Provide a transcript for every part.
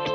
Good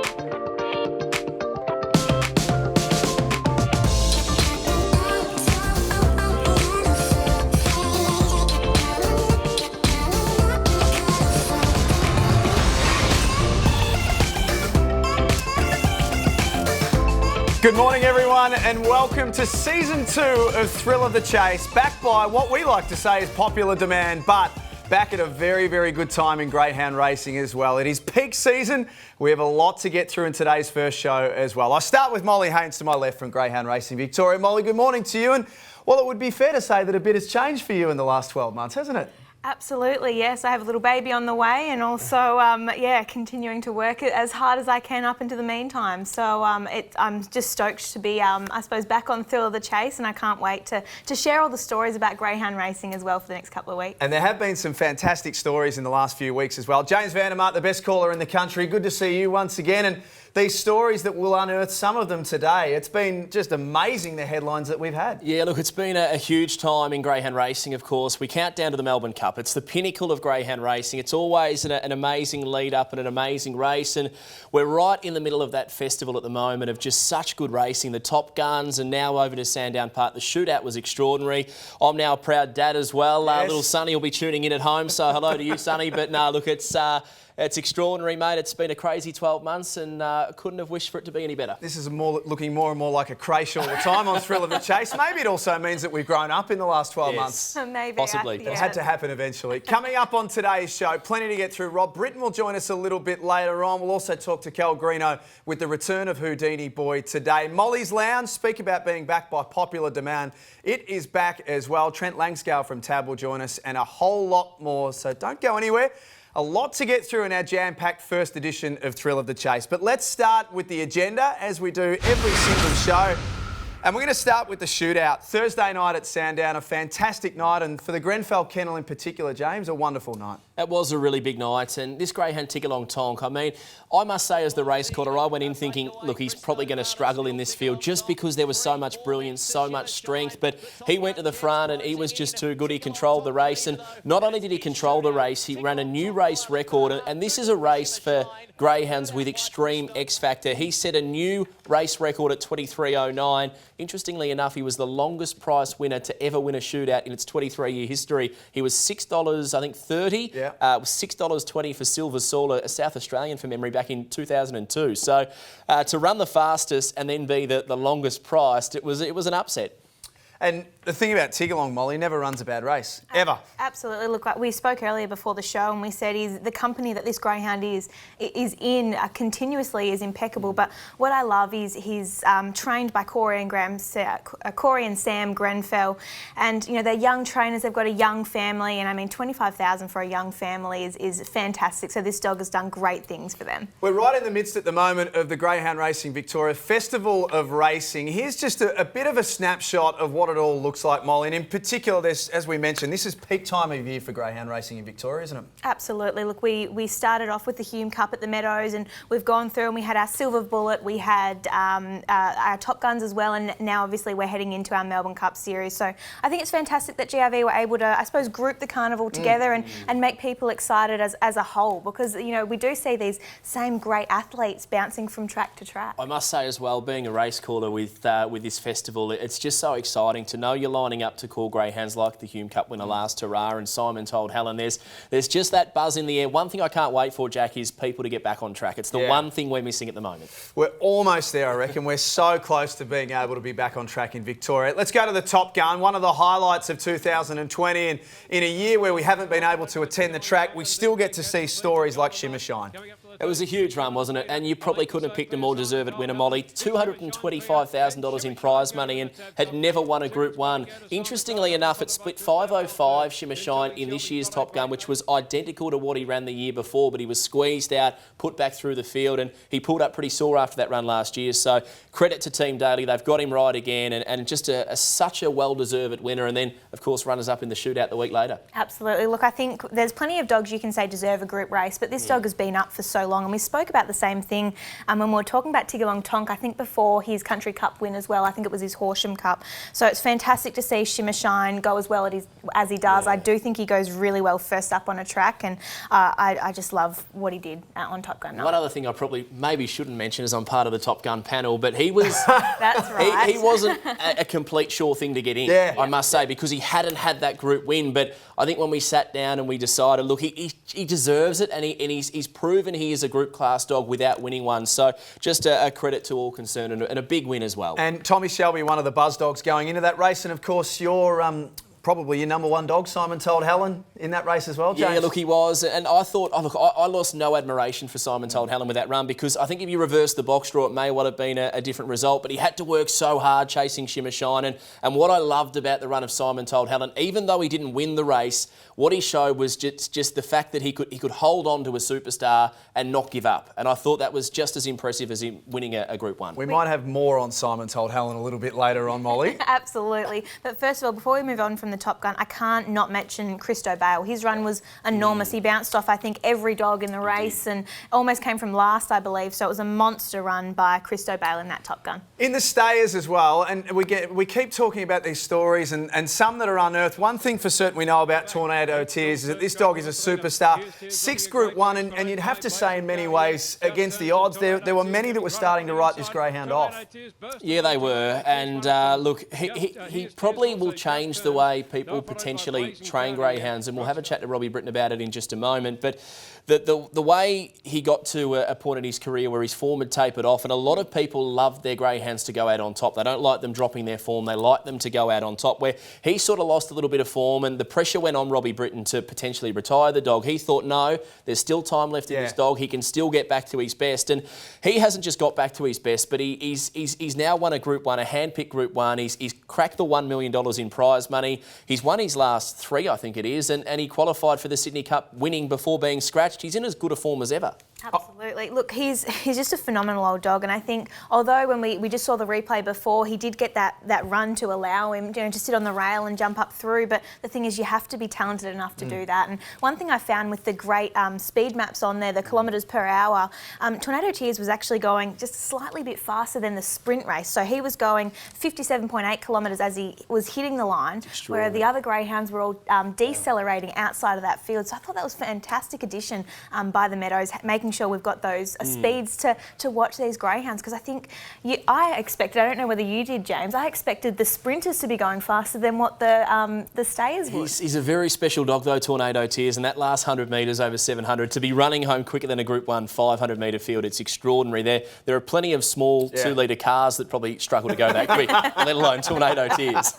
morning, everyone, and welcome to Season 2 of Thrill of the Chase, backed by what we like to say is popular demand, but back at a very, very good time in greyhound racing as well. It is peak season. We have a lot to get through in today's first show as well. I'll start with Molly Haynes to my left from Greyhound Racing Victoria. Molly, good morning to you. And, well, it would be fair to say that a bit has changed for you in the last 12 months, hasn't it? Absolutely, yes. I have a little baby on the way and also, continuing to work as hard as I can up into the meantime. So I'm just stoked to be, I suppose, back on Thrill of the Chase, and I can't wait to share all the stories about greyhound racing as well for the next couple of weeks. And there have been some fantastic stories in the last few weeks as well. James Vandermark, the best caller in the country, good to see you once again. And these stories that we'll unearth, some of them today, it's been just amazing, the headlines that we've had. Yeah, look, it's been a huge time in greyhound racing, of course. We count down to the Melbourne Cup. It's the pinnacle of greyhound racing. It's always an amazing lead-up and an amazing race, and we're right in the middle of that festival at the moment of just such good racing. The Top Guns, and now over to Sandown Park. The shootout was extraordinary. I'm now a proud dad as well. Yes. Little Sonny will be tuning in at home, so hello to you, Sonny. But no, look, it's extraordinary, mate. It's been a crazy 12 months and couldn't have wished for it to be any better. This is looking more and more like a creche all the time on Thrill of the Chase. Maybe it also means that we've grown up in the last 12 months. Maybe. Possibly. It had to happen eventually. Coming up on today's show, plenty to get through. Rob Britton will join us a little bit later on. We'll also talk to Cal Greeno with the return of Houdini Boy today. Molly's Lounge, speak about being backed by popular demand. It is back as well. Trent Langscale from Tab will join us and a whole lot more. So don't go anywhere. A lot to get through in our jam-packed first edition of Thrill of the Chase. But let's start with the agenda, as we do every single show. And we're going to start with the shootout. Thursday night at Sandown, a fantastic night. And for the Grenfell Kennel in particular, James, a wonderful night. It was a really big night. And this greyhound Tickalong Tonk, I mean, I must say as the race caller, I went in thinking, look, he's probably going to struggle in this field just because there was so much brilliance, so much strength. But he went to the front and he was just too good. He controlled the race. And not only did he control the race, he ran a new race record. And this is a race for greyhounds with extreme X factor. He set a new race record at 23.09. Interestingly enough, he was the longest price winner to ever win a shootout in its 23-year history. He was $6, I think, 30. Yeah. It was $6.20 for Silver Soul, a South Australian from memory, back in 2002. So to run the fastest and then be the longest priced, it was an upset. And the thing about Tiggerlong, Molly, never runs a bad race, ever. Absolutely. Look, we spoke earlier before the show and we said the company that this greyhound is in continuously is impeccable. But what I love is he's trained by Corey and Sam Grenfell. And, you know, they're young trainers. They've got a young family. And, I mean, $25,000 for a young family is fantastic. So this dog has done great things for them. We're right in the midst at the moment of the Greyhound Racing Victoria Festival of Racing. Here's just a bit of a snapshot of what it all looks like, Molly. And in particular, as we mentioned, this is peak time of year for greyhound racing in Victoria, isn't it? Absolutely. Look, we started off with the Hume Cup at the Meadows and we've gone through and we had our Silver Bullet, we had our Top Guns as well, and now obviously we're heading into our Melbourne Cup series. So I think it's fantastic that GRV were able to, I suppose, group the carnival together and make people excited as a whole, because, you know, we do see these same great athletes bouncing from track to track. I must say as well, being a race caller with this festival, it's just so exciting to know you're lining up to call greyhounds like the Hume Cup winner last hurrah. And Simon told Helen there's just that buzz in the air. One thing I can't wait for, Jack, is people to get back on track. It's the one thing we're missing at the moment. We're almost there, I reckon. We're so close to being able to be back on track in Victoria. Let's go to the Top Gun, one of the highlights of 2020. And in a year where we haven't been able to attend the track, we still get to see stories like Shimmer Shine. It was a huge run, wasn't it? And you probably couldn't have picked a more deserved winner, Molly. $225,000 in prize money and had never won a Group 1. Interestingly enough, it split 5.05 Shimmer Shine in this year's Top Gun, which was identical to what he ran the year before, but he was squeezed out, put back through the field, and he pulled up pretty sore after that run last year. So credit to Team Daly. They've got him right again, and just such a well-deserved winner. And then, of course, runners-up in the shootout the week later. Absolutely. Look, I think there's plenty of dogs you can say deserve a group race, but this dog has been up for so long. And we spoke about the same thing when we were talking about Tiggerlong Tonk, I think before his Country Cup win as well. I think it was his Horsham Cup. So it's fantastic to see Shimmer Shine go as well as he does. I do think he goes really well first up on a track, and I just love what he did on Top Gun 9. One other thing I probably maybe shouldn't mention is I'm part of the Top Gun panel, but he was... That's right. He wasn't a complete sure thing to get in, I must say, because he hadn't had that group win. But I think when we sat down and we decided, look, he deserves it, and he's proven he is a group class dog without winning one. So just a credit to all concerned, and a big win as well. And Tommy Shelby, one of the buzz dogs going into that race, and of course you're probably your number one dog, Simon Told Helen, in that race as well, James. Yeah, look, he was. And I thought, I lost no admiration for Simon Told Helen with that run, because I think if you reverse the box draw, it may well have been a different result. But he had to work so hard chasing Shimmer Shine. And what I loved about the run of Simon Told Helen, even though he didn't win the race, what he showed was just the fact that he could hold on to a superstar and not give up. And I thought that was just as impressive as him winning a Group 1. We might have more on Simon Told Helen a little bit later on, Molly. Absolutely. But first of all, before we move on from the Top Gun, I can't not mention Christo Bale. His run was enormous. He bounced off, I think, every dog in the race and almost came from last, I believe. So it was a monster run by Christo Bale in that Top Gun. In the stayers as well, and we keep talking about these stories and some that are unearthed. One thing for certain we know about Tornado Tears is that this dog is a superstar. 6th Group 1, and you'd have to say in many ways, against the odds, there were many that were starting to write this greyhound off. Yeah, they were. And look, he probably will change the way people potentially train greyhounds, and we'll have a chat to Robbie Britton about it in just a moment. But the way he got to a point in his career where his form had tapered off, and a lot of people love their greyhounds to go out on top. They don't like them dropping their form. They like them to go out on top, where he sort of lost a little bit of form, and the pressure went on Robbie Britton to potentially retire the dog. He thought, no, there's still time left in this dog. He can still get back to his best. And he hasn't just got back to his best, but he's now won a Group 1, a hand-picked Group 1. He's cracked the $1 million in prize money. He's won his last 3, I think it is, and he qualified for the Sydney Cup, winning before being scratched. He's in as good a form as ever. Absolutely. Look, he's just a phenomenal old dog, and I think although when we just saw the replay before, he did get that run to allow him to sit on the rail and jump up through, but the thing is you have to be talented enough to do that. And one thing I found with the great speed maps on there, the kilometres per hour, Tornado Tears was actually going just slightly bit faster than the sprint race. So he was going 57.8 kilometres as he was hitting the line, where the other greyhounds were all decelerating outside of that field. So I thought that was a fantastic addition by the Meadows, making sure we've got those speeds to watch these greyhounds, because I think I expected, I don't know whether you did, James, I expected the sprinters to be going faster than what the stayers would. He's a very special dog though, Tornado Tears, and that last 100 metres over 700, to be running home quicker than a Group 1 500 metre field, it's extraordinary. There are plenty of small 2-litre cars that probably struggle to go that quick, let alone Tornado Tears.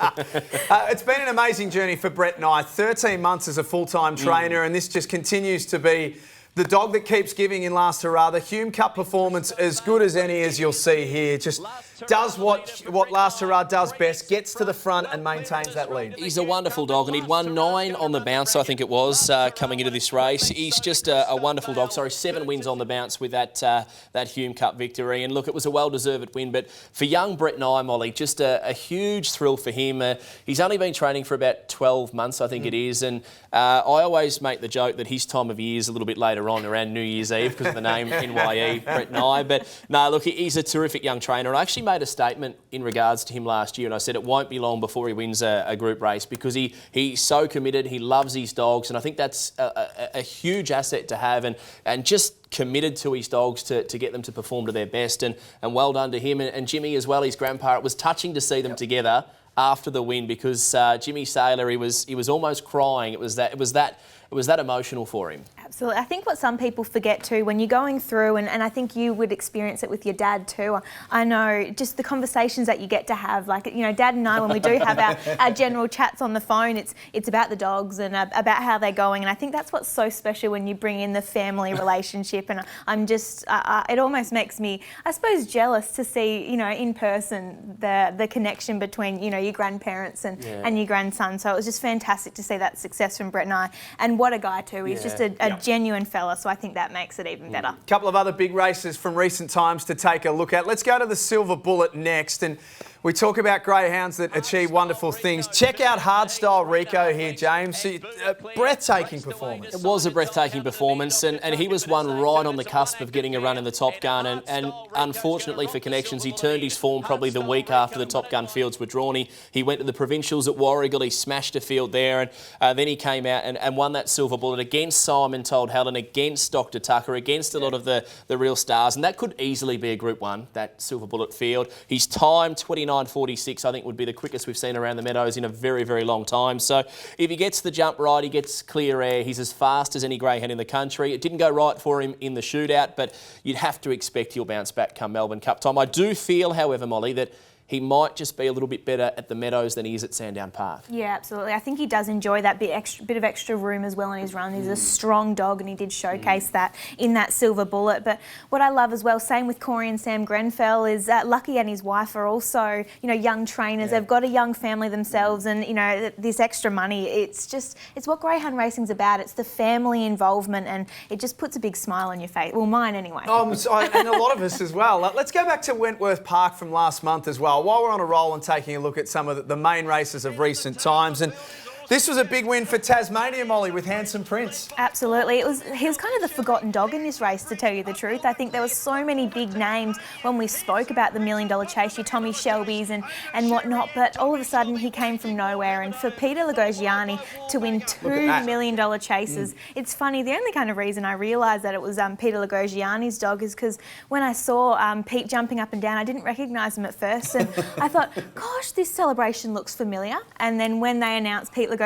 It's been an amazing journey for Brett and I. 13 months as a full-time trainer, and this just continues to be the dog that keeps giving in Last Hurrah. The Hume Cup performance, as good as any as you'll see here, just does what Last Hurrah does best, gets to the front and maintains that lead. He's a wonderful dog, and he'd won 9 on the bounce, I think it was, coming into this race. He's just a wonderful dog. 7 wins on the bounce with that Hume Cup victory. And look, it was a well-deserved win, but for young Brett and I, Molly, just a huge thrill for him. He's only been training for about 12 months, I think it is, and I always make the joke that his time of year is a little bit later on, around New Year's Eve, because of the name NYE, Brett and I. But no, look, he's a terrific young trainer. And I actually made a statement in regards to him last year, and I said it won't be long before he wins a group race, because he's so committed, he loves his dogs, and I think that's a huge asset to have, and just committed to his dogs to get them to perform to their best, and well done to him and Jimmy as well, his grandpa. It was touching to see them together after the win, because Jimmy Saylor, he was almost crying. It was that emotional for him. Absolutely. I think what some people forget too, when you're going through, and I think you would experience it with your dad too, I know just the conversations that you get to have, like, Dad and I, when we do have our general chats on the phone, it's about the dogs and about how they're going, and I think that's what's so special when you bring in the family relationship, and I'm just, it almost makes me, I suppose, jealous to see, in person, the connection between, your grandparents and your grandson. So it was just fantastic to see that success from Brett and I, and what a guy too. He's just a genuine fella, so I think that makes it even better. A couple of other big races from recent times to take a look at. Let's go to the Silver Bullet next, and We talk about greyhounds that achieve wonderful things. Check out Hardstyle Rico here, James. Breathtaking performance. It was a breathtaking performance, and he was one right on the cusp of getting a run in the Top Gun, and unfortunately for Connections, he turned his form probably the week after the Top Gun fields were drawn. He went to the Provincials at Warragul, he smashed a field there, and then he came out and won that silver bullet against Simon Told Helen, against Dr. Tucker, against a lot of the real stars, and that could easily be a Group 1, that silver bullet field. His time, 29.46, I think would be the quickest we've seen around the Meadows in a very, very long time. So if he gets the jump right, he gets clear air, he's as fast as any greyhound in the country. It didn't go right for him in the shootout, but you'd have to expect he'll bounce back come Melbourne Cup time. I do feel, however, Molly, that he might just be a little bit better at the Meadows than he is at Sandown Park. Yeah, absolutely. I think he does enjoy that bit of extra room as well in his run. He's a strong dog, and he did showcase that in that silver bullet. But what I love as well, same with Corey and Sam Grenfell, is Lucky and his wife are also, young trainers. They've got a young family themselves, and this extra money. It's what greyhound racing's about. It's the family involvement, and it just puts a big smile on your face. Well, mine anyway. And a lot of us as well. Let's go back to Wentworth Park from last month as well. While we're on a roll and taking a look at some of the main races of recent times, and this was a big win for Tasmania, Molly, with Handsome Prince. Absolutely. He was kind of the forgotten dog in this race, to tell you the truth. I think there were so many big names when we spoke about the $1 Million Chase, your Tommy Shelbys and whatnot, but all of a sudden he came from nowhere, and for Peter Lagogiani to win $2 million chases, it's funny, the only kind of reason I realised that it was Peter Lagogiani's dog is because when I saw Pete jumping up and down, I didn't recognise him at first, and I thought, gosh, this celebration looks familiar, and then when they announced Pete Lagogiani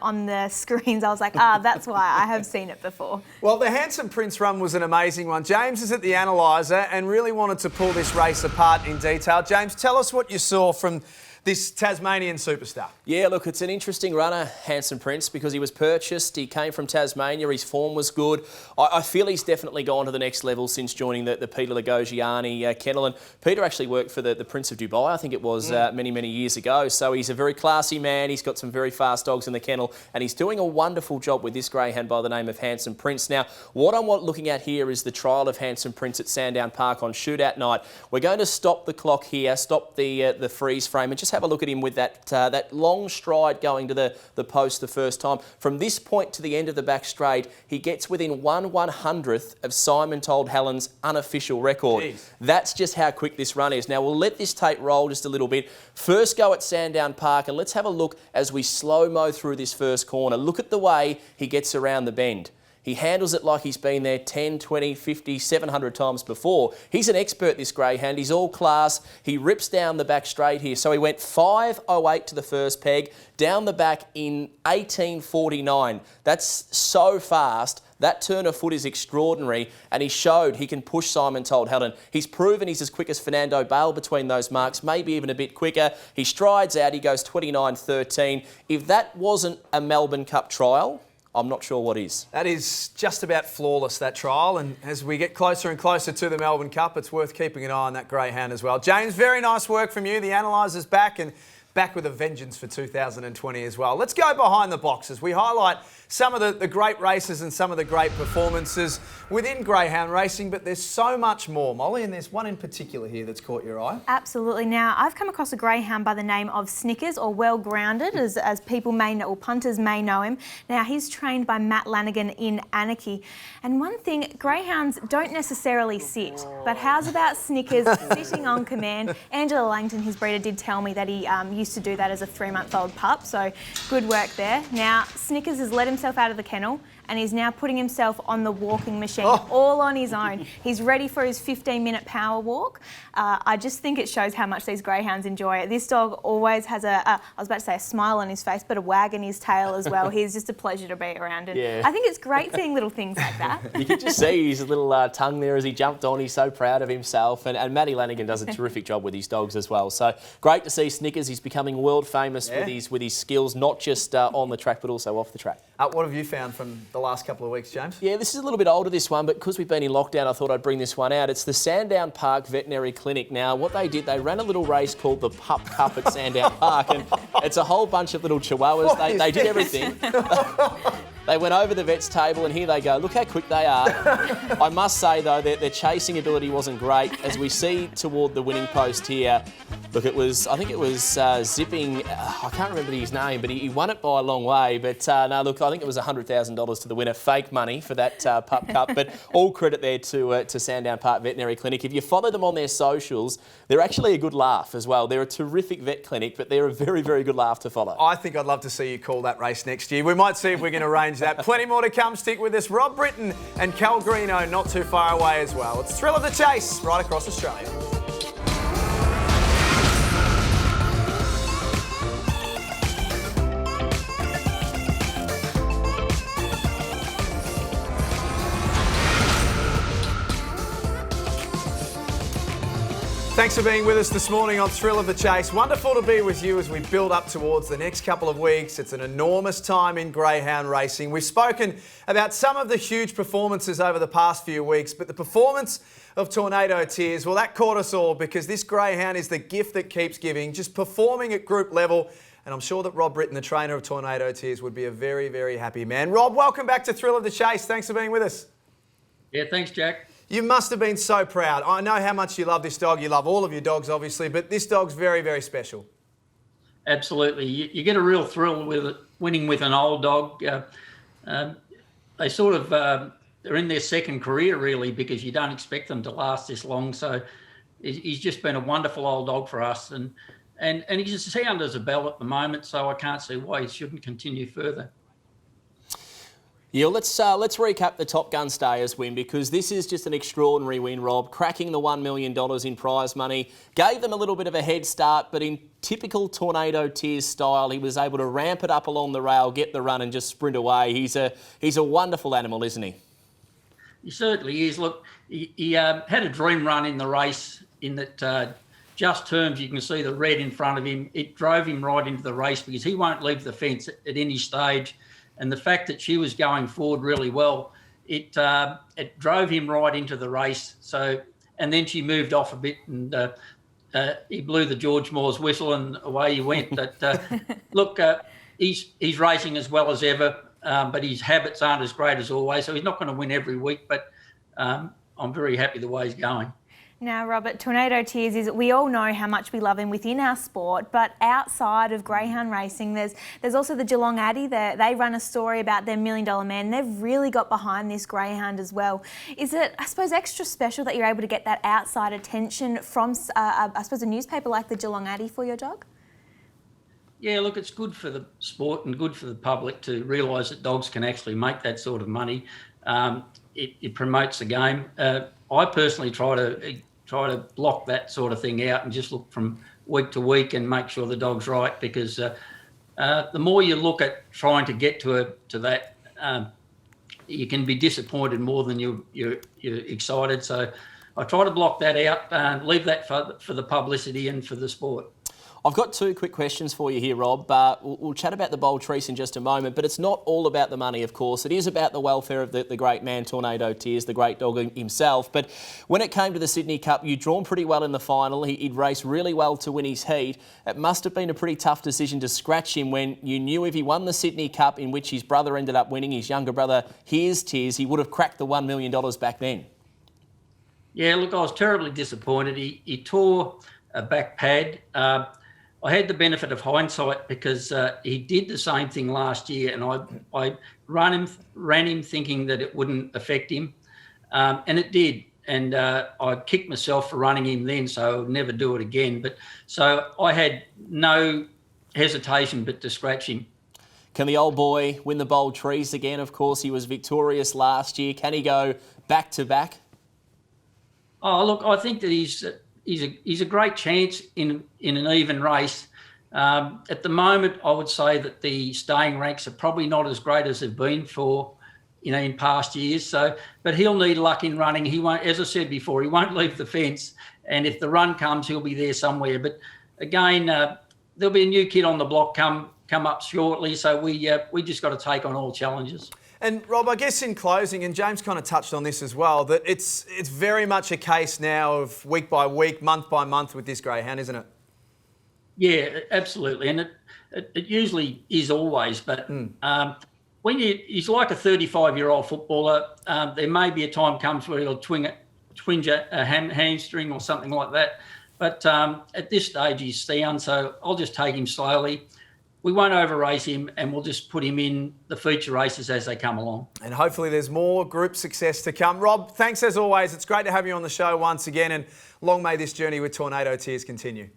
on the screens, I was like, that's why I have seen it before. Well, the Handsome Prince run was an amazing one. James is at the ANALYSER and really wanted to pull this race apart in detail. James, tell us what you saw from this Tasmanian superstar. Yeah, look, it's an interesting runner, Handsome Prince, because he was purchased, he came from Tasmania, his form was good. I feel he's definitely gone to the next level since joining the Peter Lagogiani kennel. And Peter actually worked for the Prince of Dubai, I think it was, many, many years ago. So he's a very classy man, he's got some very fast dogs in the kennel, and he's doing a wonderful job with this greyhound by the name of Handsome Prince. Now, what I'm looking at here is the trial of Handsome Prince at Sandown Park on shootout night. We're going to stop the clock here, stop the freeze frame, and just have a look at him with that long stride going to the post the first time. From this point to the end of the back straight, he gets within 1/100th of Simon Told Helen's unofficial record. Jeez. That's just how quick this run is. Now, we'll let this tape roll just a little bit. First go at Sandown Park, and let's have a look as we slow-mo through this first corner. Look at the way he gets around the bend. He handles it like he's been there 10, 20, 50, 700 times before. He's an expert, this greyhound. He's all class. He rips down the back straight here. So he went 5.08 to the first peg, down the back in 18.49. That's so fast. That turn of foot is extraordinary, and he showed he can push Simon Told Helen. He's proven he's as quick as Fernando Bale between those marks, maybe even a bit quicker. He strides out, he goes 29.13. If that wasn't a Melbourne Cup trial, I'm not sure what is. That is just about flawless, that trial. And as we get closer and closer to the Melbourne Cup, it's worth keeping an eye on that greyhound as well. James, very nice work from you. The ANALYSER's back, and back with a vengeance for 2020 as well. Let's go behind the boxes. We highlight some of the great races and some of the great performances within greyhound racing, but there's so much more, Molly, and there's one in particular here that's caught your eye. Absolutely. Now, I've come across a greyhound by the name of Snickers, or Well Grounded, as people may know, or punters may know him. Now, he's trained by Matt Lanigan in Anarchy. And one thing, greyhounds don't necessarily sit, but how's about Snickers sitting on command? Angela Langton, his breeder, did tell me that he used to do that as a 3-month-old pup, so good work there. Now, Snickers has let himself out of the kennel, and he's now putting himself on the walking machine, all on his own. He's ready for his 15-minute power walk. I just think it shows how much these greyhounds enjoy it. This dog always has I was about to say a smile on his face, but a wag in his tail as well. He's just a pleasure to be around. And I think it's great seeing little things like that. You can just see his little tongue there as he jumped on. He's so proud of himself. And Matty Lanigan does a terrific job with his dogs as well. So great to see Snickers. He's becoming world famous with his skills, not just on the track, but also off the track. What have you found from the last couple of weeks, James? Yeah, this is a little bit older, this one, but because we've been in lockdown, I thought I'd bring this one out. It's the Sandown Park Veterinary Clinic. Now, what they did, they ran a little race called the Pup Cup at Sandown Park, and it's a whole bunch of little chihuahuas. They did everything. They went over the vet's table, and here they go. Look how quick they are. I must say, though, their chasing ability wasn't great. As we see toward the winning post here, Look, I think it was Zipping, I can't remember his name, but he won it by a long way. But no, look, I think it was $100,000 to the winner. Fake money for that Pup Cup. But all credit there to Sandown Park Veterinary Clinic. If you follow them on their socials, they're actually a good laugh as well. They're a terrific vet clinic, but they're a very, very good laugh to follow. I think I'd love to see you call that race next year. We might see if we can arrange that. Plenty more to come. Stick with us. Rob Britton and Cal Greeno not too far away as well. It's Thrill of the Chase right across Australia. Thanks for being with us this morning on Thrill of the Chase. Wonderful to be with you as we build up towards the next couple of weeks. It's an enormous time in greyhound racing. We've spoken about some of the huge performances over the past few weeks, but the performance of Tornado Tears, well, that caught us all because this greyhound is the gift that keeps giving, just performing at group level. And I'm sure that Rob Britton, the trainer of Tornado Tears, would be a very, very happy man. Rob, welcome back to Thrill of the Chase. Thanks for being with us. Yeah, thanks, Jack. You must have been so proud. I know how much you love this dog. You love all of your dogs, obviously, but this dog's very, very special. Absolutely. You get a real thrill with it, winning with an old dog. They sort of, they're in their second career, really, because you don't expect them to last this long. So he's just been a wonderful old dog for us. And he's a sound as a bell at the moment, so I can't see why he shouldn't continue further. Yeah, let's recap the Top Gun Stayers win because this is just an extraordinary win, Rob. Cracking the $1 million in prize money. Gave them a little bit of a head start, but in typical Tornado Tears style, he was able to ramp it up along the rail, get the run and just sprint away. He's a wonderful animal, isn't he? He certainly is. Look, he had a dream run in the race in that just terms, you can see the red in front of him. It drove him right into the race because he won't leave the fence at any stage. And the fact that she was going forward really well, it drove him right into the race. So, and then she moved off a bit, and he blew the George Moore's whistle, and away he went. But look, he's racing as well as ever, but his habits aren't as great as always. So he's not going to win every week, but I'm very happy the way he's going. Now, Robert, Tornado Tears is, we all know how much we love him within our sport, but outside of greyhound racing, there's also the Geelong Addy. They run a story about their $1 million man. They've really got behind this greyhound as well. Is it, I suppose, extra special that you're able to get that outside attention from, I suppose, a newspaper like the Geelong Addy for your dog? Yeah, look, it's good for the sport and good for the public to realise that dogs can actually make that sort of money. It promotes the game. I personally try to block that sort of thing out and just look from week to week and make sure the dog's right, because the more you look at trying to get to that, you can be disappointed more than you're excited. So I try to block that out and leave that for the publicity and for the sport. I've got two quick questions for you here, Rob. We'll chat about the Bold Trees in just a moment, but it's not all about the money, of course. It is about the welfare of the great man, Tornado Tears, the great dog himself. But when it came to the Sydney Cup, you'd drawn pretty well in the final. He'd raced really well to win his heat. It must have been a pretty tough decision to scratch him when you knew if he won the Sydney Cup, in which his brother ended up winning, his younger brother, Here's Tears, he would have cracked the $1 million back then. Yeah, look, I was terribly disappointed. He tore a back pad. I had the benefit of hindsight because he did the same thing last year, and I ran him thinking that it wouldn't affect him, and it did. And I kicked myself for running him then, so I would never do it again. But so I had no hesitation but to scratch him. Can the old boy win the Bold Trees again? Of course, he was victorious last year. Can he go back to back? Oh, look, I think that he's a great chance in an even race. At the moment, I would say that the staying ranks are probably not as great as they've been for, in past years. So, but he'll need luck in running. He won't, as I said before, he won't leave the fence. And if the run comes, he'll be there somewhere. But again, there'll be a new kid on the block come up shortly. So we just got to take on all challenges. And Rob, I guess in closing, and James kind of touched on this as well, that it's very much a case now of week by week, month by month with this greyhound, isn't it? Yeah, absolutely. And it usually is always. But when he's like a 35-year-old footballer, there may be a time comes where he'll twinge a hamstring or something like that. But at this stage, he's sound, so I'll just take him slowly. We won't over-race him, and we'll just put him in the feature races as they come along. And hopefully there's more group success to come. Rob, thanks as always. It's great to have you on the show once again, and long may this journey with Tornado Tears continue.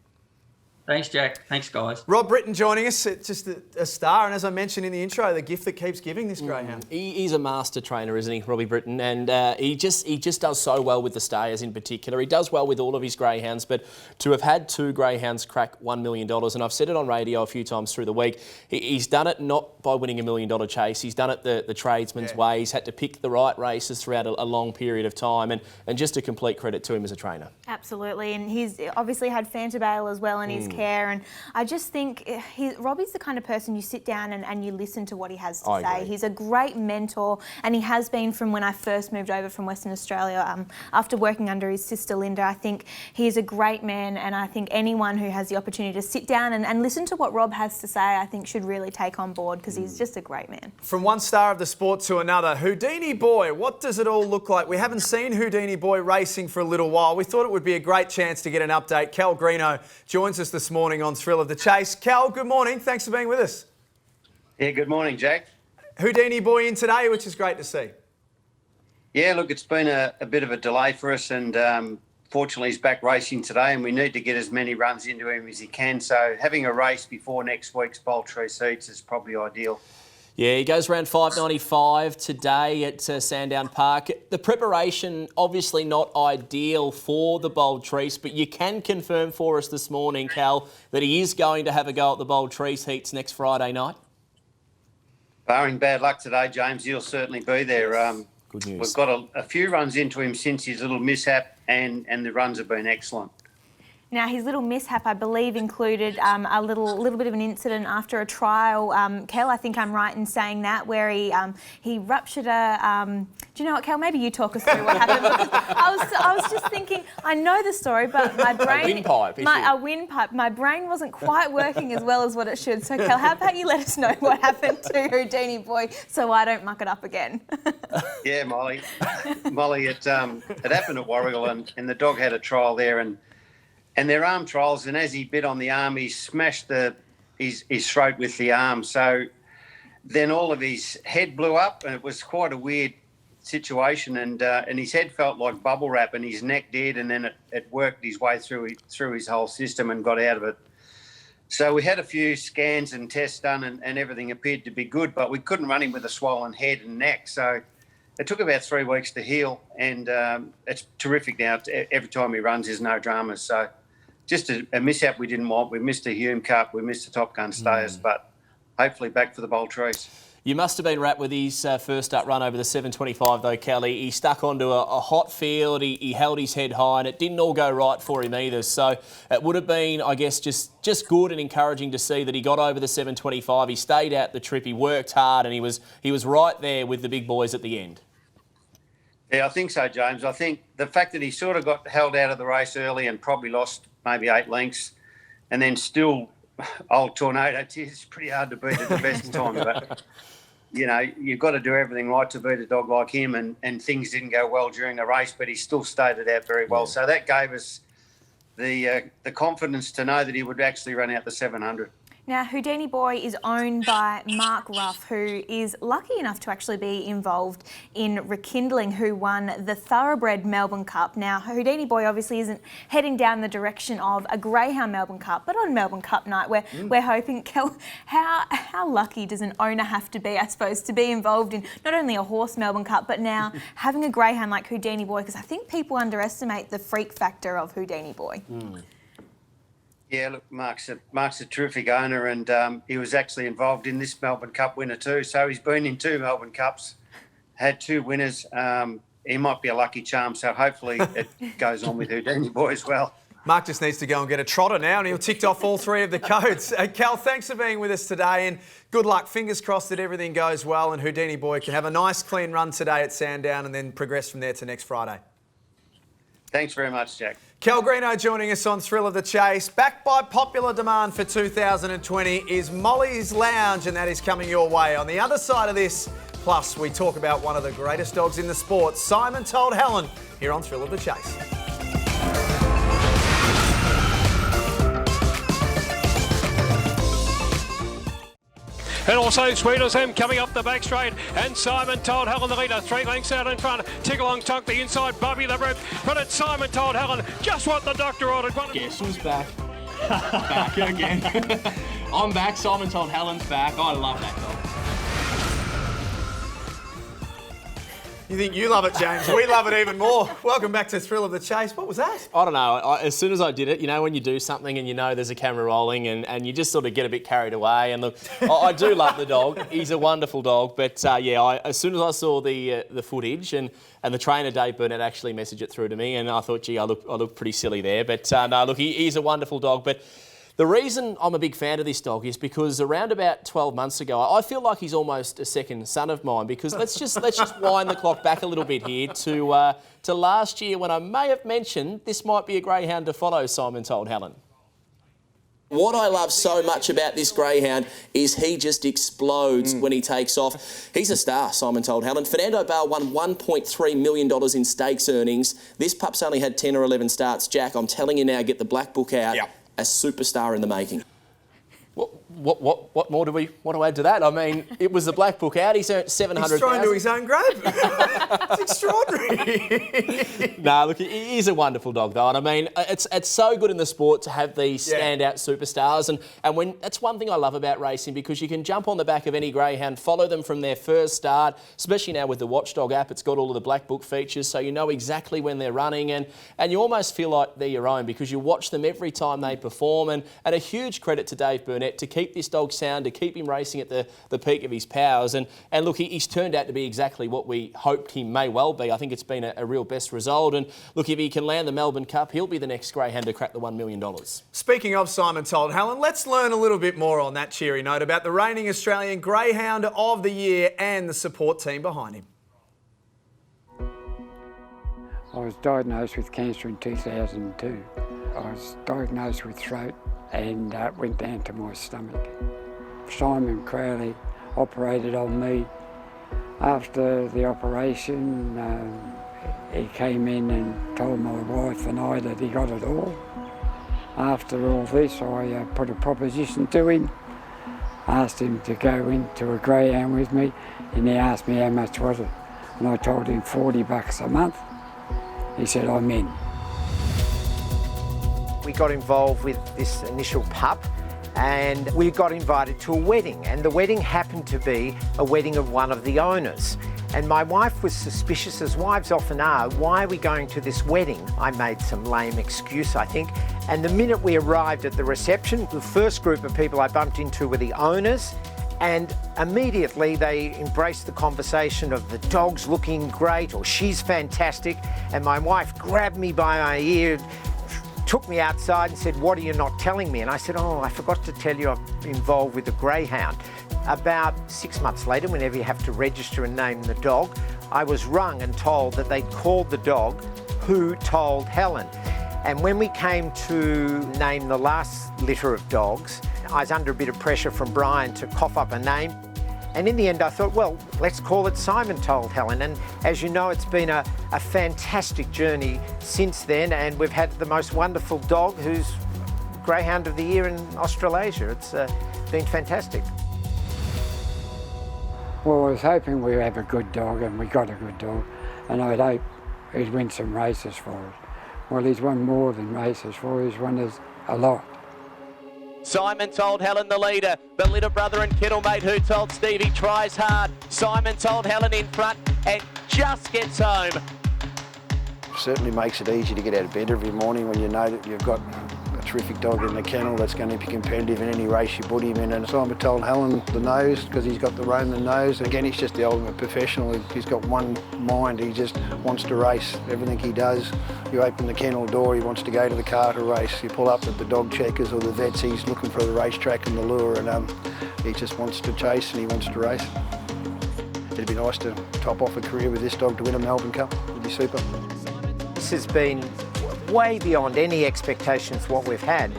Thanks, Jack. Thanks, guys. Rob Britton joining us, just a star, and as I mentioned in the intro, the gift that keeps giving this greyhound. He's a master trainer, isn't he, Robbie Britton? And he just does so well with the stayers in particular. He does well with all of his greyhounds, but to have had 2 greyhounds crack $1 million, and I've said it on radio a few times through the week, he's done it not by winning $1 million chase, he's done it the tradesman's way. He's had to pick the right races throughout a long period of time, and just a complete credit to him as a trainer. Absolutely, and he's obviously had Fantabale as well in his care, and I just think Robbie's the kind of person you sit down and you listen to what he has to say. He's a great mentor, and he has been from when I first moved over from Western Australia after working under his sister Linda. I think he's a great man, and I think anyone who has the opportunity to sit down and listen to what Rob has to say, I think should really take on board, because he's just a great man. From one star of the sport to another, Houdini Boy, what does it all look like? We haven't seen Houdini Boy racing for a little while. We thought it would be a great chance to get an update. Cal Greeno joins us this morning on Thrill of the Chase. Cal, good morning. Thanks for being with us. Yeah, good morning, Jack. Houdini Boy in today, which is great to see. Yeah, look, it's been a bit of a delay for us, and fortunately he's back racing today, and we need to get as many runs into him as he can. So having a race before next week's Poultry Seats is probably ideal. Yeah, he goes around 5.95 today at Sandown Park. The preparation, obviously not ideal for the Bold Trease, but you can confirm for us this morning, Cal, that he is going to have a go at the Bold Trease heats next Friday night? Barring bad luck today, James, he'll certainly be there. Good news. We've got a few runs into him since his little mishap, and the runs have been excellent. Now, his little mishap, I believe, included a little bit of an incident after a trial. Kel, I think I'm right in saying that, where he ruptured a. Do you know what, Kel? Maybe you talk us through what happened. Because I was just thinking, I know the story, but my brain, a windpipe. My brain wasn't quite working as well as what it should. So, Kel, how about you let us know what happened to Houdini Boy, so I don't muck it up again? Yeah, Molly, it happened at Warragul, and the dog had a trial there, and their arm trials, and as he bit on the arm, he smashed his throat with the arm. So then all of his head blew up, and it was quite a weird situation. And his head felt like bubble wrap, and his neck did, and then it worked his way through his whole system and got out of it. So we had a few scans and tests done, and everything appeared to be good, but we couldn't run him with a swollen head and neck. So it took about 3 weeks to heal, and it's terrific now. Every time he runs, there's no dramas. So just a mishap we didn't want. We missed a Hume Cup, we missed the Top Gun Stayers, but hopefully back for the Bold Trease. You must have been wrapped with his first up run over the 7.25 though, Kelly. He stuck onto a hot field, he held his head high, and it didn't all go right for him either. So it would have been, I guess, just good and encouraging to see that he got over the 7.25. He stayed out the trip, he worked hard, and he was right there with the big boys at the end. Yeah, I think so, James. I think the fact that he sort of got held out of the race early and probably lost maybe 8 lengths, and then still old Tornado Tears, it's pretty hard to beat at the best time. But, you know, you've got to do everything right to beat a dog like him, and things didn't go well during the race, but he still stayed it out very well. So that gave us the confidence to know that he would actually run out the 700. Now, Houdini Boy is owned by Mark Ruff, who is lucky enough to actually be involved in Rekindling, who won the Thoroughbred Melbourne Cup. Now, Houdini Boy obviously isn't heading down the direction of a Greyhound Melbourne Cup, but on Melbourne Cup night, we're hoping, Kel, how lucky does an owner have to be, I suppose, to be involved in not only a horse Melbourne Cup, but now having a greyhound like Houdini Boy? Because I think people underestimate the freak factor of Houdini Boy. Yeah, look, Mark's a terrific owner, and he was actually involved in this Melbourne Cup winner too. So he's been in 2 Melbourne Cups, had 2 winners. He might be a lucky charm, so hopefully it goes on with Houdini Boy as well. Mark just needs to go and get a trotter now, and he'll tick off all 3 of the codes. Cal, thanks for being with us today, and good luck. Fingers crossed that everything goes well and Houdini Boy can have a nice, clean run today at Sandown and then progress from there to next Friday. Thanks very much, Jack. Cal Greeno joining us on Thrill of the Chase. Backed by popular demand for 2020 is Molly's Lounge, and that is coming your way. On the other side of this, plus we talk about one of the greatest dogs in the sport, Simon Told Helen, here on Thrill of the Chase. And also Sweet as Him coming up the back straight. And Simon Told Helen the leader. 3 lengths out in front. Tick-along Tonk the inside. Bobby the rope. But it's Simon Told Helen. Just what the doctor ordered. Guess who's back? Back again. I'm back. Simon Told Helen's back. I love that dog. You think you love it, James? We love it even more. Welcome back to Thrill of the Chase. What was that? I don't know. As soon as I did it, you know, when you do something and you know there's a camera rolling and you just sort of get a bit carried away. And look, I do love the dog. He's a wonderful dog. But as soon as I saw the footage and the trainer Dave Burnett actually messaged it through to me, and I thought, gee, I look pretty silly there. But no, look, he's a wonderful dog. But the reason I'm a big fan of this dog is because around about 12 months ago, I feel like he's almost a second son of mine, because let's just wind the clock back a little bit here to last year, when I may have mentioned this might be a greyhound to follow, Simon Told Helen. What I love so much about this greyhound is he just explodes when he takes off. He's a star, Simon Told Helen. Fernando Bale won $1.3 million in stakes earnings. This pup's only had 10 or 11 starts. Jack, I'm telling you now, get the black book out. Yep. A superstar in the making. What more do I add to that? I mean, it was the black book out. He's earned $700,000. He's trying to his own grave. It's extraordinary. No, look, he's a wonderful dog, though, and I mean, it's so good in the sport to have these standout superstars, and when that's one thing I love about racing, because you can jump on the back of any greyhound, follow them from their first start, especially now with the Watchdog app. It's got all of the black book features, so you know exactly when they're running, and you almost feel like they're your own because you watch them every time they perform. And a huge credit to Dave Burnett to keep this dog sound, to keep him racing at the peak of his powers. And look, he's turned out to be exactly what we hoped he may well be. I think it's been a real best result. And look, if he can land the Melbourne Cup, he'll be the next greyhound to crack the $1 million. Speaking of Simon Told Helen, let's learn a little bit more on that cheery note about the reigning Australian Greyhound of the Year and the support team behind him. I was diagnosed with cancer in 2002. I was diagnosed with throat and went down to my stomach. Simon Crowley operated on me. After the operation, he came in and told my wife and I that he got it all. After all this, I put a proposition to him, asked him to go into a greyhound with me, and he asked me how much was it. And I told him $40 a month. He said, I'm in. We got involved with this initial pup and we got invited to a wedding, and the wedding happened to be a wedding of one of the owners. And my wife was suspicious, as wives often are. Why are we going to this wedding? I made some lame excuse, I think. And the minute we arrived at the reception, the first group of people I bumped into were the owners, and immediately they embraced the conversation of the dog's looking great or she's fantastic. And my wife grabbed me by my ear, took me outside and said, what are you not telling me? And I said, oh, I forgot to tell you I'm involved with a greyhound. About 6 months later, whenever you have to register and name the dog, I was rung and told that they'd called the dog Who Told Helen. And when we came to name the last litter of dogs, I was under a bit of pressure from Brian to cough up a name. And in the end, I thought, well, let's call it Simon Told Helen. And as you know, it's been a fantastic journey since then. And we've had the most wonderful dog who's Greyhound of the Year in Australasia. It's been fantastic. Well, I was hoping we'd have a good dog, and we got a good dog. And I'd hope he'd win some races for us. Well, he's won more than races for us. He's won us a lot. Simon Told Helen the leader, but little brother and kittlemate Who Told Stevie tries hard. Simon Told Helen in front and just gets home. Certainly makes it easy to get out of bed every morning when you know that you've got a terrific dog in the kennel that's going to be competitive in any race you put him in. And Simon Told Helen the nose, because he's got the Roman nose. Again, he's just the ultimate professional. He's got one mind. He just wants to race. Everything he does, you open the kennel door, he wants to go to the car to race. You pull up at the dog checkers or the vets, he's looking for the racetrack and the lure, and he just wants to chase and he wants to race. It'd be nice to top off a career with this dog to win a Melbourne Cup. It'd be super. This has been way beyond any expectations what we've had.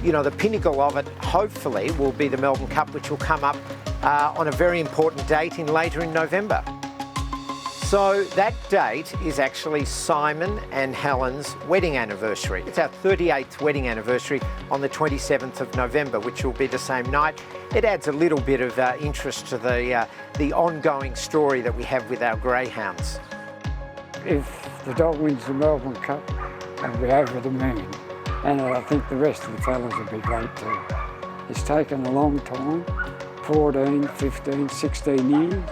You know, the pinnacle of it, hopefully, will be the Melbourne Cup, which will come up on a very important date later in November. So that date is actually Simon and Helen's wedding anniversary. It's our 38th wedding anniversary on the 27th of November, which will be the same night. It adds a little bit of interest to the ongoing story that we have with our greyhounds. If the dog wins the Melbourne Cup, they'll be over the moon. And I think the rest of the fellas will be great too. It's taken a long time, 14, 15, 16 years,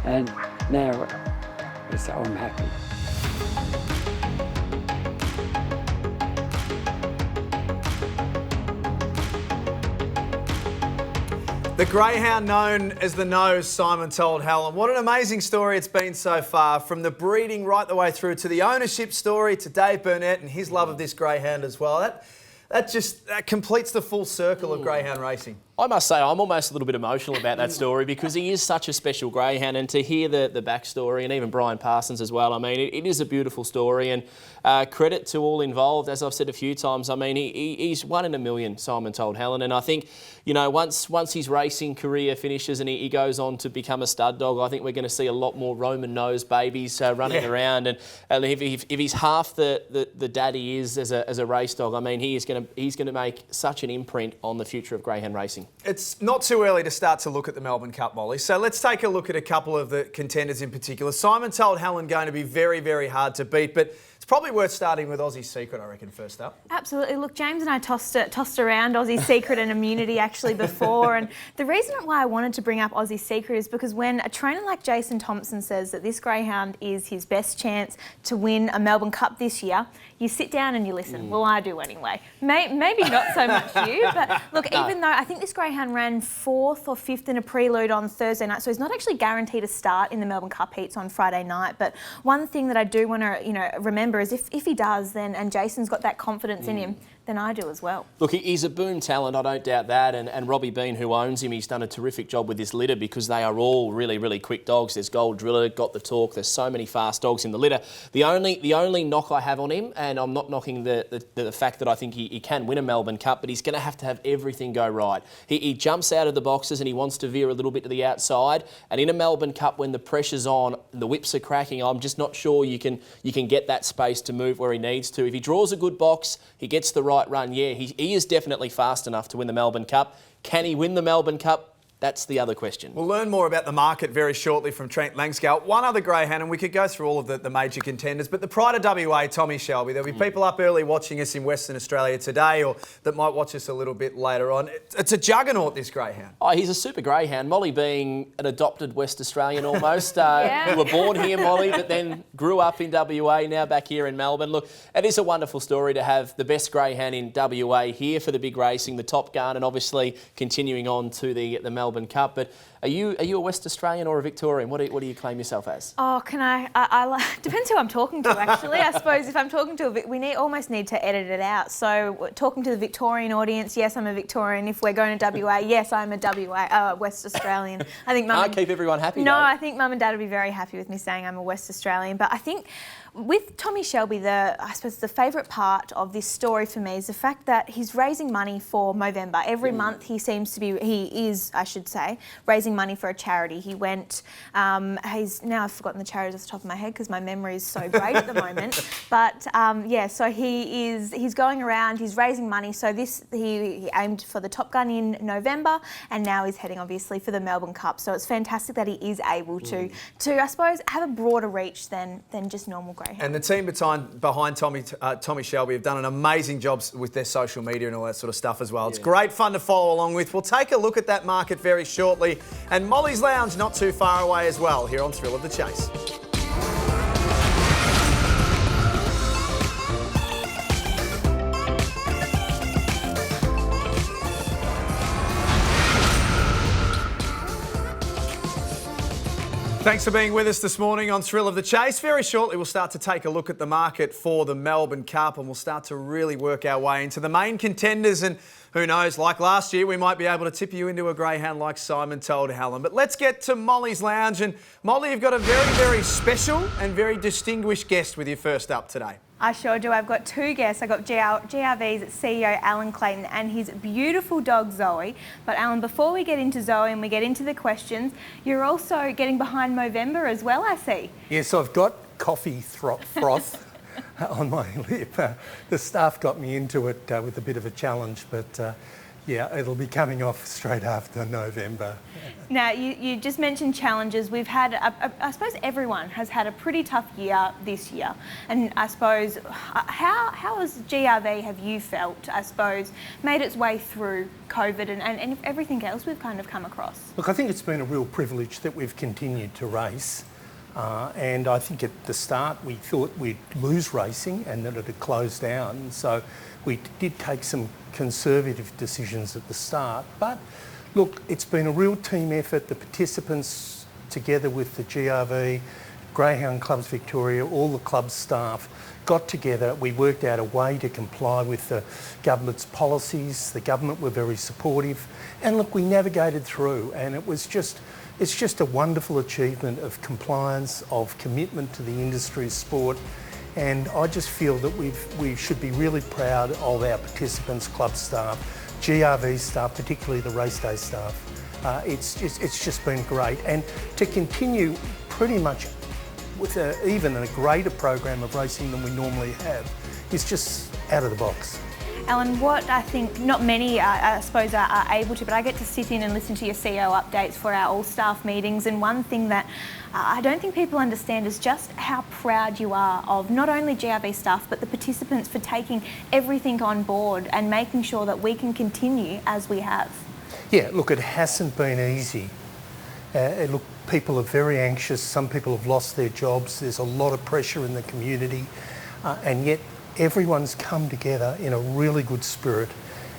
and now I'm happy. The greyhound known as the Nose, Simon told Helen. What an amazing story it's been so far, from the breeding right the way through to the ownership story to Dave Burnett and his love of this greyhound as well. That completes the full circle of greyhound racing. I must say, I'm almost a little bit emotional about that story because he is such a special greyhound, and to hear the backstory, and even Brian Parsons as well, I mean, it is a beautiful story, and credit to all involved. As I've said a few times, I mean, he's one in a million, Simon told Helen, and I think, you know, once his racing career finishes and he goes on to become a stud dog, I think we're going to see a lot more Roman nose babies running around, and if he's half the dad he is as a race dog, I mean, he's going to make such an imprint on the future of greyhound racing. It's not too early to start to look at the Melbourne Cup, Molly. So let's take a look at a couple of the contenders in particular. Simon told Helen going to be very, very hard to beat, but it's probably worth starting with Aussie's Secret, I reckon, first up. Absolutely. Look, James and I tossed around Aussie's Secret and Immunity actually before, and the reason why I wanted to bring up Aussie's Secret is because when a trainer like Jason Thompson says that this greyhound is his best chance to win a Melbourne Cup this year, you sit down and you listen. Well, I do anyway. Maybe not so much you, but look, even though I think this greyhound ran 4th or 5th in a prelude on Thursday night, so he's not actually guaranteed a start in the Melbourne Cup heats on Friday night. But one thing that I do want to, remember is if he does, then and Jason's got that confidence in him, then I do as well. Look, he's a boom talent, I don't doubt that, and Robbie Bean, who owns him, he's done a terrific job with this litter because they are all really, really quick dogs. There's Gold Driller, Got the Talk, there's so many fast dogs in the litter. The only knock I have on him, and I'm not knocking the fact that I think he can win a Melbourne Cup, but he's going to have everything go right. He jumps out of the boxes and he wants to veer a little bit to the outside, and in a Melbourne Cup when the pressure's on, the whips are cracking, I'm just not sure you can get that space to move where he needs to. If he draws a good box, he gets the right run, yeah, he is definitely fast enough to win the Melbourne Cup. Can he win the Melbourne Cup? That's the other question. We'll learn more about the market very shortly from Trent Langscale. One other greyhound, and we could go through all of the major contenders, but the pride of WA, Tommy Shelby. There'll be people up early watching us in Western Australia today, or that might watch us a little bit later on. It's a juggernaut, this greyhound. Oh, he's a super greyhound. Molly being an adopted West Australian almost. You were born here, Molly, but then grew up in WA, now back here in Melbourne. Look, it is a wonderful story to have the best greyhound in WA here for the big racing, the Top Gun, and obviously continuing on to the Melbourne Cup. But are you a West Australian or a Victorian? What do you claim yourself as? Oh, can I depends who I'm talking to, actually. I suppose if I'm talking to we almost need to edit it out. So talking to the Victorian audience, yes, I'm a Victorian. If we're going to WA, yes, I'm a West Australian. I think Can't keep everyone happy, No, though. I think Mum and Dad would be very happy with me saying I'm a West Australian. But I think with Tommy Shelby, I suppose the favourite part of this story for me is the fact that he's raising money for Movember. Every month he is, I should say, raising money for a charity. He went, now I've forgotten the charities off the top of my head because my memory is so great at the moment. But so he's going around, he's raising money. So he aimed for the Top Gun in November, and now he's heading obviously for the Melbourne Cup. So it's fantastic that he is able to I suppose have a broader reach than just normal greyhound. And the team behind Tommy Shelby have done an amazing job with their social media and all that sort of stuff as well. It's great fun to follow along with. We'll take a look at that market very shortly. And Molly's Lounge not too far away as well here on Thrill of the Chase. Thanks for being with us this morning on Thrill of the Chase. Very shortly we'll start to take a look at the market for the Melbourne Cup, and we'll start to really work our way into the main contenders, and who knows, like last year we might be able to tip you into a greyhound like Simon told Helen. But let's get to Molly's Lounge, and Molly, you've got a very, very special and very distinguished guest with you first up today. I sure do. I've got two guests. I've got GRV's CEO, Alan Clayton, and his beautiful dog, Zoe. But Alan, before we get into Zoe and we get into the questions, you're also getting behind Movember as well, I see. Yes, I've got coffee froth on my lip. The staff got me into it with a bit of a challenge, but yeah, it'll be coming off straight after November. Now, you just mentioned challenges. We've had, I suppose everyone has had a pretty tough year this year. And I suppose, how as GRV have you felt, I suppose, made its way through COVID and everything else we've kind of come across? Look, I think it's been a real privilege that we've continued to race. And I think at the start we thought we'd lose racing and that it had closed down. So we did take some conservative decisions at the start. But look, it's been a real team effort. The participants, together with the GRV, Greyhound Clubs Victoria, all the club staff, got together. We worked out a way to comply with the government's policies. The government were very supportive. And look, we navigated through, and it's just a wonderful achievement of compliance, of commitment to the industry's sport. And I just feel that we should be really proud of our participants, club staff, GRV staff, particularly the race day staff. It's just been great. And to continue pretty much with even a greater program of racing than we normally have is just out of the box. Alan, what I think not many, I suppose, are able to, but I get to sit in and listen to your CEO updates for our all-staff meetings, and one thing that I don't think people understand is just how proud you are of not only GRV staff, but the participants for taking everything on board and making sure that we can continue as we have. Yeah, look, it hasn't been easy. Look, people are very anxious. Some people have lost their jobs. There's a lot of pressure in the community, and yet everyone's come together in a really good spirit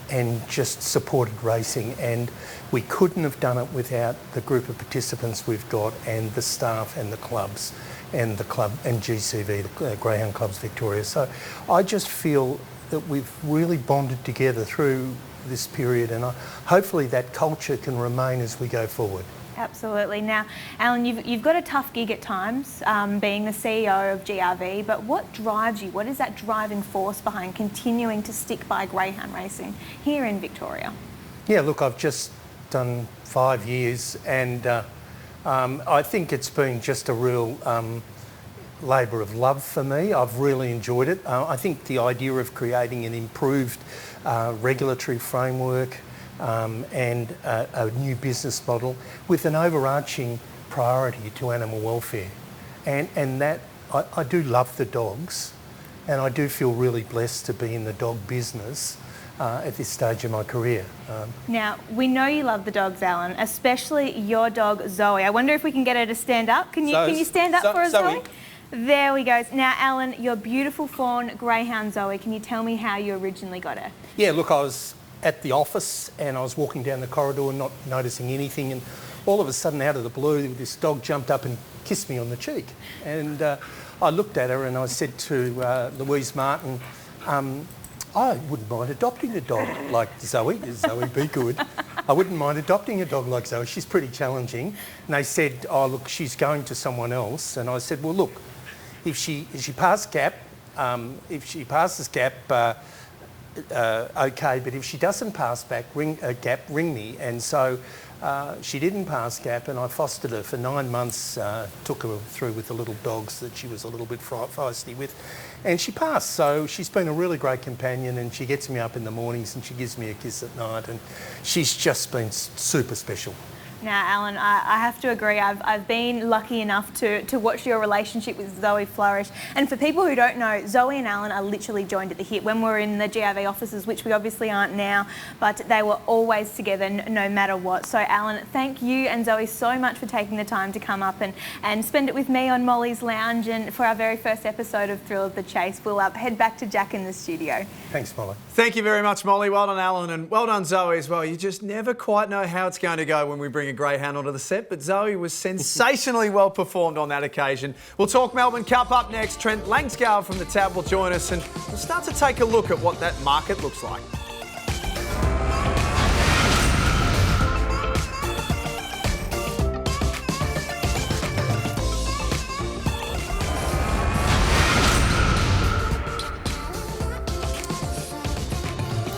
and just supported racing, and we couldn't have done it without the group of participants we've got and the staff and the clubs and the club and GCV, the Greyhound Clubs Victoria. So I just feel that we've really bonded together through this period, and hopefully that culture can remain as we go forward. Absolutely. Now, Alan, you've got a tough gig at times, being the CEO of GRV, but what drives you? What is that driving force behind continuing to stick by greyhound racing here in Victoria? Yeah, look, I've just done 5 years, and I think it's been just a real labour of love for me. I've really enjoyed it. I think the idea of creating an improved regulatory framework and a new business model with an overarching priority to animal welfare. And that, I do love the dogs, and I do feel really blessed to be in the dog business at this stage of my career. Now, we know you love the dogs, Alan, especially your dog, Zoe. I wonder if we can get her to stand up. Can you stand up for us, Zoe? There we go. Now, Alan, your beautiful fawn greyhound Zoe, can you tell me how you originally got her? Yeah, look, I was at the office and I was walking down the corridor not noticing anything, and all of a sudden out of the blue this dog jumped up and kissed me on the cheek, and I looked at her and I said to Louise Martin, I wouldn't mind adopting a dog like Zoe. Zoe, be good. I wouldn't mind adopting a dog like Zoe. She's pretty challenging. And they said, oh look, she's going to someone else. And I said, well look, if she passed GAP, if she passes GAP, okay, but if she doesn't pass GAP, ring me. And so she didn't pass GAP, and I fostered her for 9 months, took her through with the little dogs that she was a little bit feisty with, and she passed. So she's been a really great companion, and she gets me up in the mornings and she gives me a kiss at night, and she's just been super special. Now, Alan, I have to agree. I've been lucky enough to watch your relationship with Zoe flourish. And for people who don't know, Zoe and Alan are literally joined at the hip. When we're in the GRV offices, which we obviously aren't now, but they were always together no matter what. So, Alan, thank you and Zoe so much for taking the time to come up and spend it with me on Molly's Lounge. And for our very first episode of Thrill of the Chase, we'll head back to Jack in the studio. Thanks, Molly. Thank you very much, Molly. Well done, Alan, and well done, Zoe, as well. You just never quite know how it's going to go when we bring a greyhound onto the set, but Zoe was sensationally well performed on that occasion. We'll talk Melbourne Cup up next. Trent Langscale from the Tab will join us, and we'll start to take a look at what that market looks like.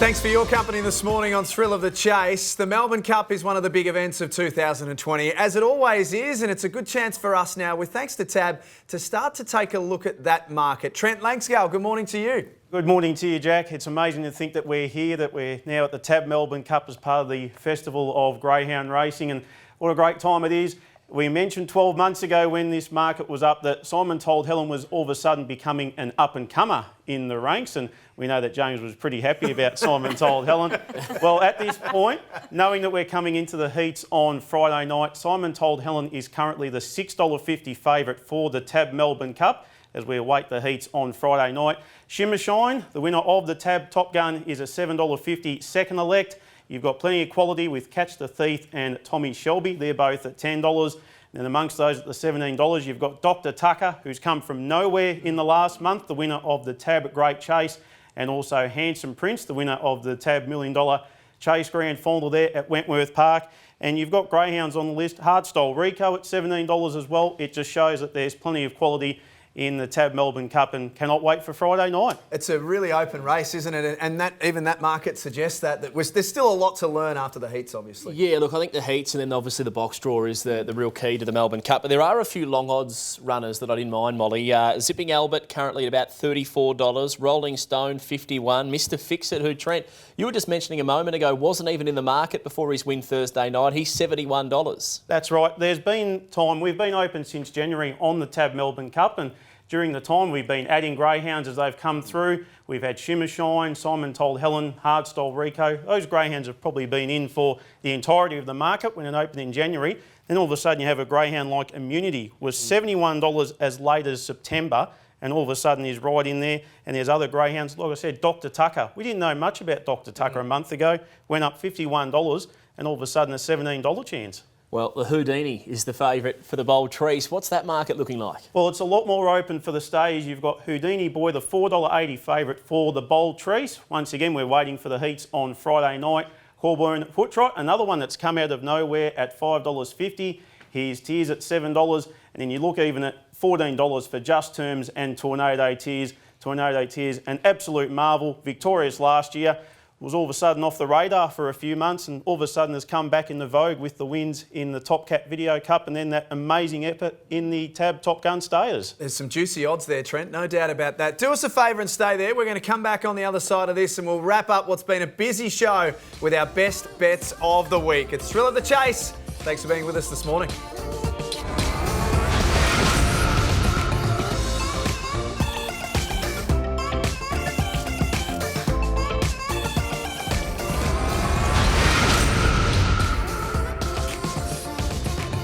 Thanks for your company this morning on Thrill of the Chase. The Melbourne Cup is one of the big events of 2020, as it always is, and it's a good chance for us now, with thanks to Tab, to start to take a look at that market. Trent Langsgale, good morning to you. Good morning to you, Jack. It's amazing to think that we're here, that we're now at the Tab Melbourne Cup as part of the Festival of Greyhound Racing, and what a great time it is. We mentioned 12 months ago when this market was up that Simon Told Helen was all of a sudden becoming an up-and-comer in the ranks, and we know that James was pretty happy about Simon Told Helen. Well, at this point, knowing that we're coming into the heats on Friday night, Simon Told Helen is currently the $6.50 favourite for the Tab Melbourne Cup as we await the heats on Friday night. Shimmer Shine, the winner of the Tab Top Gun, is a $7.50 second elect. You've got plenty of quality with Catch the Thief and Tommy Shelby. They're both at $10. And amongst those at the $17, you've got Dr. Tucker, who's come from nowhere in the last month, the winner of the Tab Great Chase, and also Handsome Prince, the winner of the Tab $1 Million Chase Grand Final there at Wentworth Park. And you've got greyhounds on the list. Hardstyle Rico at $17 as well. It just shows that there's plenty of quality in the Tab Melbourne Cup, and cannot wait for Friday night. It's a really open race, isn't it? And that even that market suggests that there's still a lot to learn after the heats, obviously. Yeah, look, I think the heats and then obviously the box draw is the real key to the Melbourne Cup. But there are a few long odds runners that I didn't mind, Molly. Zipping Albert currently at about $34. Rolling Stone, $51. Mr. Fix-It, who, Trent, you were just mentioning a moment ago, wasn't even in the market before his win Thursday night. He's $71. That's right. There's been time. We've been open since January on the Tab Melbourne Cup, and during the time we've been adding greyhounds as they've come through. We've had Shimmer Shine, Simon Told Helen, Hardstyle Rico. Those greyhounds have probably been in for the entirety of the market when it opened in January. Then all of a sudden you have a greyhound like Immunity, was $71 as late as September, and all of a sudden he's right in there. And there's other greyhounds, like I said, Dr. Tucker. We didn't know much about Dr. Tucker a month ago, went up $51, and all of a sudden a $17 chance. Well, the Houdini is the favourite for the Bold Trees. What's that market looking like? Well, it's a lot more open for the stays. You've got Houdini Boy, the $4.80 favourite for the Bold Trees. Once again, we're waiting for the heats on Friday night. Corburn Foot Trot, another one that's come out of nowhere at $5.50. Here's Tears at $7. And then you look even at $14 for Just Terms and Tornado Tears. Tornado Tears, an absolute marvel. Victorious last year. Was all of a sudden off the radar for a few months, and all of a sudden has come back into vogue with the wins in the Top Cat Video Cup and then that amazing effort in the Tab Top Gun Stayers. There's some juicy odds there, Trent, no doubt about that. Do us a favour and stay there. We're going to come back on the other side of this and we'll wrap up what's been a busy show with our best bets of the week. It's Thrill of the Chase. Thanks for being with us this morning.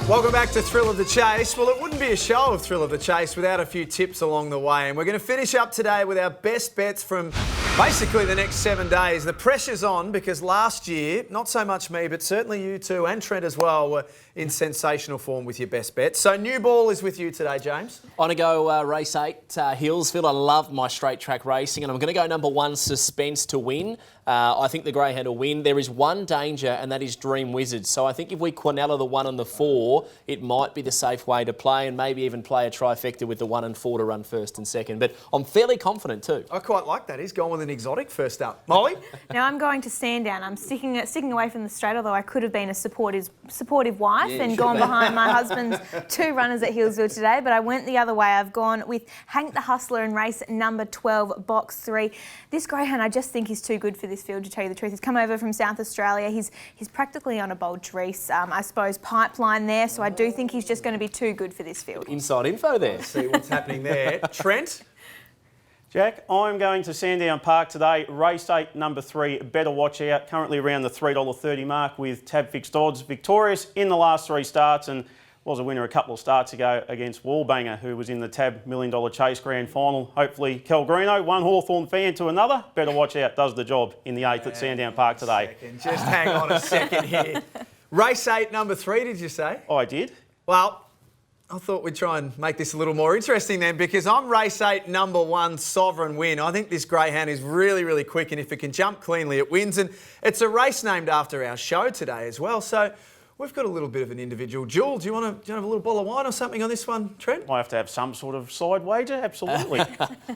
Welcome back to Thrill of the Chase. Well, it wouldn't be a show of Thrill of the Chase without a few tips along the way. And we're going to finish up today with our best bets from basically the next 7 days. The pressure's on because last year, not so much me, but certainly you two and Trent as well were in sensational form with your best bets. So New Ball is with you today, James. I'm going to go race 8, Hillsville. I love my straight track racing, and I'm going to go number 1, Suspense to win. I think the greyhound will win. There is one danger, and that is Dream Wizard. So I think if we Quinella the 1 and the 4, it might be the safe way to play, and maybe even play a trifecta with the 1 and 4 to run first and second. But I'm fairly confident too. I quite like that. He's gone with an exotic first up. Molly? Now I'm going to Sandown. I'm sticking away from the straight, although I could have been a supportive wife and gone behind my husband's 2 runners at Hillsville today, but I went the other way. I've gone with Hank the Hustler in race number 12, box 3. This greyhound I just think is too good for this field, to tell you the truth. He's come over from South Australia. He's practically on a Bold Trees, I suppose, pipeline there, so I do think he's just going to be too good for this field. Inside info there. Let's see what's happening there. Trent? Jack, I'm going to Sandown Park today. Race 8, number 3, Better Watch Out. Currently around the $3.30 mark with Tab Fixed Odds. Victorious in the last 3 starts and was a winner a couple of starts ago against Wallbanger, who was in the Tab $1 Million Chase Grand Final. Hopefully, Calgrino, one Hawthorn fan to another. Better Watch Out does the job in the 8th at Sandown Park today. Just hang on a second here. Race 8, number 3, did you say? I did. Well, I thought we'd try and make this a little more interesting then, because I'm race 8, number 1, Sovereign Win. I think this greyhound is really, really quick, and if it can jump cleanly, it wins. And it's a race named after our show today as well. So We've got a little bit of an individual duel. Do you want to have a little bottle of wine or something on this one, Trent? Might have to have some sort of side wager, absolutely.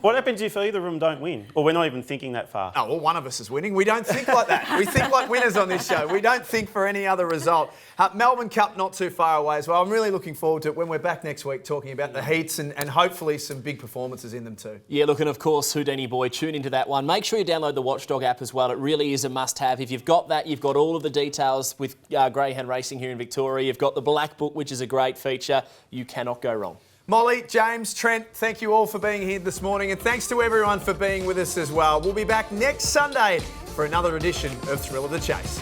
What happens if either of them don't win? Or we're not even thinking that far? Oh, well, one of us is winning. We don't think like that. We think like winners on this show. We don't think for any other result. Melbourne Cup not too far away as well. I'm really looking forward to it when we're back next week talking about the heats and hopefully some big performances in them too. Yeah, look, and of course, Houdini Boy, tune into that one. Make sure you download the Watchdog app as well. It really is a must-have. If you've got that, you've got all of the details with greyhound racing here in Victoria. You've got the Black Book, which is a great feature. You cannot go wrong. Molly, James, Trent, thank you all for being here this morning, and thanks to everyone for being with us as well. We'll be back next Sunday for another edition of Thrill of the Chase.